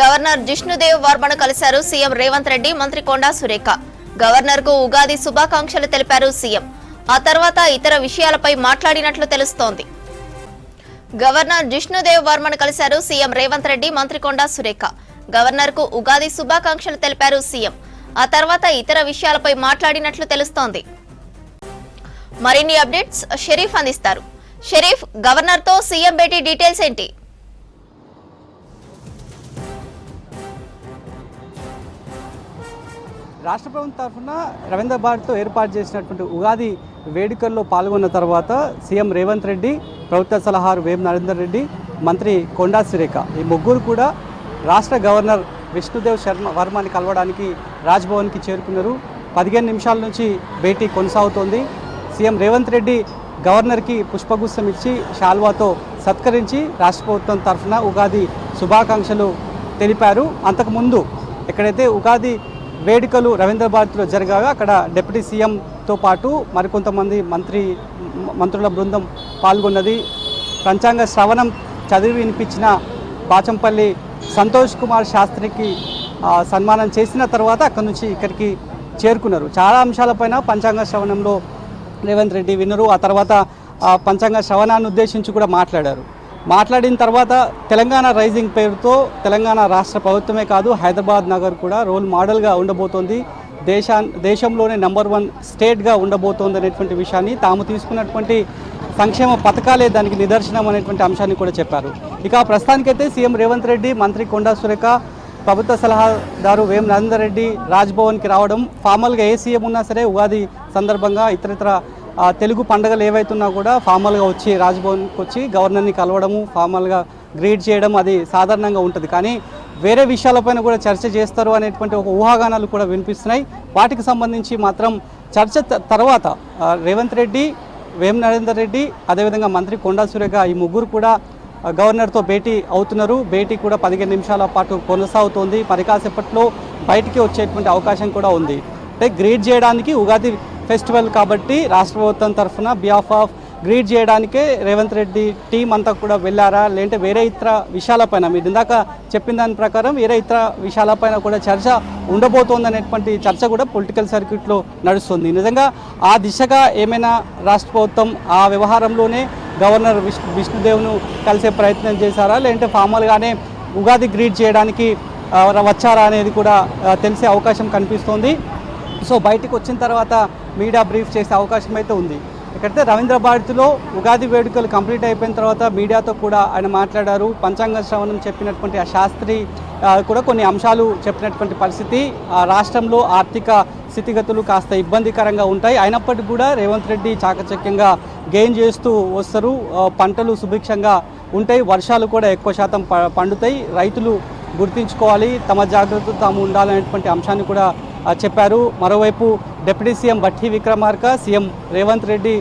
Governor Jishnu Dev వర్మను కలిశారు CM Revanth Reddy, మంత్రి Konda Surekha. Governor కు ఉగాది శుభాకాంక్షలు తెలిపారు సీఎం. ఆ తర్వాత ఇతర విషయాలపై మాట్లాడినట్లు తెలుస్తోంది. గవర్నర్ జిష్ణుదేవ్ వర్మను కలిశారు సీఎం రేవంత్ రెడ్డి, మంత్రి కొండా సురేఖ. గవర్నర్ కు ఉగాది శుభాకాంక్షలు తెలిపారు సీఎం. ఆ తర్వాత ఇతర విషయాలపై మాట్లాడినట్లు తెలుస్తోంది. మరిన్ని అప్డేట్స్ షరీఫ్ అందిస్తారు. షరీఫ్, గవర్నర్ తో సీఎం భేటీ డీటెయిల్స్ ఏంటి? రాష్ట్ర ప్రభుత్వం తరఫున రవీంద్ర భారత్తో ఏర్పాటు చేసినటువంటి ఉగాది వేడుకల్లో పాల్గొన్న తర్వాత సీఎం రేవంత్ రెడ్డి, ప్రభుత్వ సలహాదారు వేం నరేందర్ రెడ్డి, మంత్రి కొండా సురేఖ ఈ ముగ్గురు కూడా రాష్ట్ర గవర్నర్ విష్ణుదేవ్ వర్మని కలవడానికి రాజ్భవన్కి చేరుకున్నారు. 15 నిమిషాల నుంచి భేటీ కొనసాగుతోంది. సీఎం రేవంత్ రెడ్డి గవర్నర్కి పుష్పగుచ్చం ఇచ్చి శాల్వాతో సత్కరించి రాష్ట్ర ప్రభుత్వం తరఫున ఉగాది శుభాకాంక్షలు తెలిపారు. అంతకుముందు ఎక్కడైతే ఉగాది వేడుకలు రవీంద్ర భారతిలో జరిగాయో అక్కడ డిప్యూటీ సీఎంతో పాటు మరికొంతమంది మంత్రుల బృందం పాల్గొన్నది. పంచాంగ శ్రవణం చదివి వినిపించిన బాచంపల్లి సంతోష్ కుమార్ శాస్త్రికి సన్మానం చేసిన తర్వాత అక్కడి నుంచి ఇక్కడికి చేరుకున్నారు. చాలా అంశాలపైన పంచాంగ శ్రవణంలో రేవంత్ రెడ్డి విన్నారు. ఆ తర్వాత పంచాంగ శ్రవణాన్ని ఉద్దేశించి కూడా మాట్లాడిన తర్వాత తెలంగాణ రైజింగ్ పేరుతో తెలంగాణ రాష్ట్ర ప్రభుత్వమే కాదు హైదరాబాద్ నగర్ కూడా రోల్ మోడల్గా ఉండబోతోంది. దేశంలోనే #1 స్టేట్గా ఉండబోతోంది అనేటువంటి విషయాన్ని, తాము తీసుకున్నటువంటి సంక్షేమ పథకాలే దానికి నిదర్శనం అనేటువంటి అంశాన్ని కూడా చెప్పారు. ఇక ప్రస్తుతానికైతే సీఎం రేవంత్ రెడ్డి, మంత్రి కొండా సురేఖ, ప్రభుత్వ సలహాదారు వేం నరేందర్ రెడ్డి రాజ్భవన్కి రావడం, ఫార్మల్గా ఏ సీఎం ఉన్నా సరే ఉగాది సందర్భంగా ఇతరితర తెలుగు పండుగలు ఏవైతున్నా కూడా ఫార్మల్గా వచ్చి రాజ్భవన్కి వచ్చి గవర్నర్ని కలవడము, ఫార్మల్గా గ్రీట్ చేయడం అది సాధారణంగా ఉంటుంది. కానీ వేరే విషయాలపైన కూడా చర్చ చేస్తారు అనేటువంటి ఒక ఊహాగానాలు కూడా వినిపిస్తున్నాయి. వాటికి సంబంధించి మాత్రం చర్చ తర్వాత రేవంత్ రెడ్డి, వేం నరేందర్ రెడ్డి, అదేవిధంగా మంత్రి కొండా సురేఖ ఈ ముగ్గురు కూడా గవర్నర్తో భేటీ అవుతున్నారు. భేటీ కూడా 15 నిమిషాల పాటు కొనసాగుతోంది. మరి కాసేపట్లో బయటికి వచ్చేటువంటి అవకాశం కూడా ఉంది. అంటే గ్రీట్ చేయడానికి ఉగాది ఫెస్టివల్ కాబట్టి రాష్ట్ర ప్రభుత్వం తరఫున బిహాఫ్ ఆఫ్ గ్రీట్ చేయడానికే రేవంత్ రెడ్డి టీం అంతా కూడా వెళ్ళారా, లేదంటే వేరే ఇతర విషయాలపైన, మీరు ఇందాక చెప్పిన దాని ప్రకారం వేరే ఇతర విషయాలపైన కూడా చర్చ ఉండబోతోంది అనేటువంటి చర్చ కూడా పొలిటికల్ సర్క్యూట్లో నడుస్తుంది. నిజంగా ఆ దిశగా ఏమైనా రాష్ట్ర ప్రభుత్వం ఆ వ్యవహారంలోనే గవర్నర్ విష్ణుదేవ్ను కలిసే ప్రయత్నం చేశారా, లేదంటే ఫార్మల్గానే ఉగాది గ్రీట్ చేయడానికి వచ్చారా అనేది కూడా తెలిసే అవకాశం కనిపిస్తోంది. సో బయటికి వచ్చిన తర్వాత మీడియా బ్రీఫ్ చేసే అవకాశం అయితే ఉంది. ఇక్కడైతే రవీంద్ర భారతిలో ఉగాది వేడుకలు కంప్లీట్ అయిపోయిన తర్వాత మీడియాతో కూడా ఆయన మాట్లాడారు. పంచాంగ శ్రవణం చెప్పినటువంటి ఆ శాస్త్రి కూడా కొన్ని అంశాలు చెప్పినటువంటి పరిస్థితి. రాష్ట్రంలో ఆర్థిక స్థితిగతులు కాస్త ఇబ్బందికరంగా ఉంటాయి, అయినప్పటికీ కూడా రేవంత్ రెడ్డి చాకచక్యంగా గెయిన్ చేస్తూ వస్తారు. పంటలు సుభిక్షంగా ఉంటాయి, వర్షాలు కూడా ఎక్కువ శాతం పండుతాయి, రైతులు గుర్తించుకోవాలి, తమ జాగ్రత్తలు తాము ఉండాలనేటువంటి అంశాన్ని కూడా చెప్పారు. మరోవైపు deputy CM Bhatti Vikramarka, CM Revanth Reddy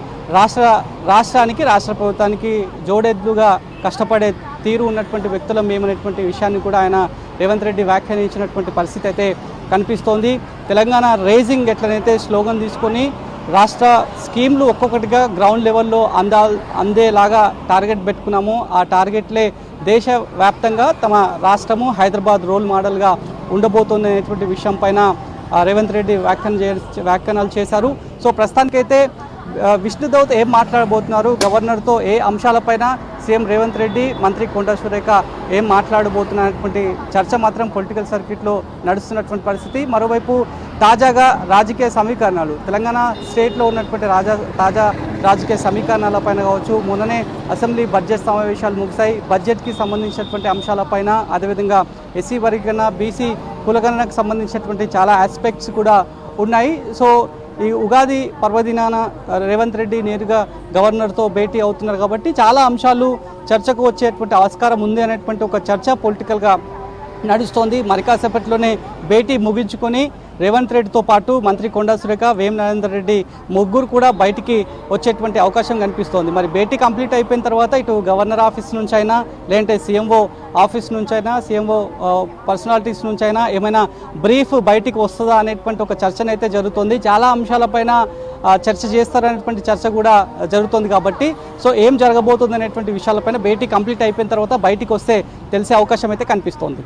రాష్ట్రానికి రాష్ట్ర ప్రభుత్వానికి జోడెద్దుగా కష్టపడే తీరు ఉన్నటువంటి వ్యక్తులం మేమనేటువంటి విషయాన్ని కూడా ఆయన రేవంత్ రెడ్డి వ్యాఖ్యానించినటువంటి పరిస్థితి అయితే కనిపిస్తోంది. తెలంగాణ రైజింగ్ ఎట్లనైతే స్లోగన్ తీసుకొని రాష్ట్ర స్కీమ్లు ఒక్కొక్కటిగా గ్రౌండ్ లెవెల్లో అందేలాగా టార్గెట్ పెట్టుకున్నాము, ఆ టార్గెట్లే దేశవ్యాప్తంగా తమ రాష్ట్రము హైదరాబాద్ రోల్ మోడల్గా ఉండబోతోంది అనేటువంటి విషయం పైన రేవంత్ రెడ్డి వ్యాఖ్యానాలు చేశారు. సో ప్రస్తుతానికైతే విష్ణుదేవ్తో ఏం మాట్లాడబోతున్నారు, గవర్నర్తో ఏ అంశాలపైన సీఎం రేవంత్ రెడ్డి, మంత్రి కొండా సురేఖ ఏం మాట్లాడబోతున్నటువంటి చర్చ మాత్రం పొలిటికల్ సర్క్యూట్లో నడుస్తున్నటువంటి పరిస్థితి. మరోవైపు తాజాగా రాజకీయ సమీకరణాలు, తెలంగాణ స్టేట్లో ఉన్నటువంటి తాజా రాజకీయ సమీకరణాలపైన కావచ్చు, మొన్ననే అసెంబ్లీ బడ్జెట్ సమావేశాలు ముగిశాయి. బడ్జెట్కి సంబంధించినటువంటి అంశాలపైన, అదేవిధంగా ఎస్సీ వర్గీకరణ, బీసీ కులగణనకు సంబంధించినటువంటి చాలా ఆస్పెక్ట్స్ కూడా ఉన్నాయి. సో ఈ ఉగాది పర్వదినాన రేవంత్ రెడ్డి నేరుగా గవర్నర్తో భేటీ అవుతున్నారు కాబట్టి చాలా అంశాలు చర్చకు వచ్చేటువంటి ఆస్కారం ఉంది అనేటువంటి ఒక చర్చ పొలిటికల్గా నడుస్తోంది. మరి కాసేపట్లోనే భేటీ ముగించుకొని రేవంత్ రెడ్డితో పాటు మంత్రి కొండా సురేఖ, వేం నరేందర్ రెడ్డి ముగ్గురు కూడా బయటికి వచ్చేటువంటి అవకాశం కనిపిస్తోంది. మరి భేటీ కంప్లీట్ అయిపోయిన తర్వాత ఇటు గవర్నర్ ఆఫీస్ నుంచి అయినా, లేదంటే సీఎంఓ ఆఫీస్ నుంచి అయినా, సీఎంఓ పర్సనాలిటీస్ నుంచి అయినా ఏమైనా బ్రీఫ్ బయటికి వస్తుందా అనేటువంటి ఒక చర్చనైతే జరుగుతుంది. చాలా అంశాలపైన చర్చ చేస్తారనేటువంటి చర్చ కూడా జరుగుతుంది కాబట్టి సో ఏం జరగబోతుంది అనేటువంటి విషయాలపైన భేటీ కంప్లీట్ అయిపోయిన తర్వాత బయటికి వస్తే తెలిసే అవకాశం అయితే కనిపిస్తోంది.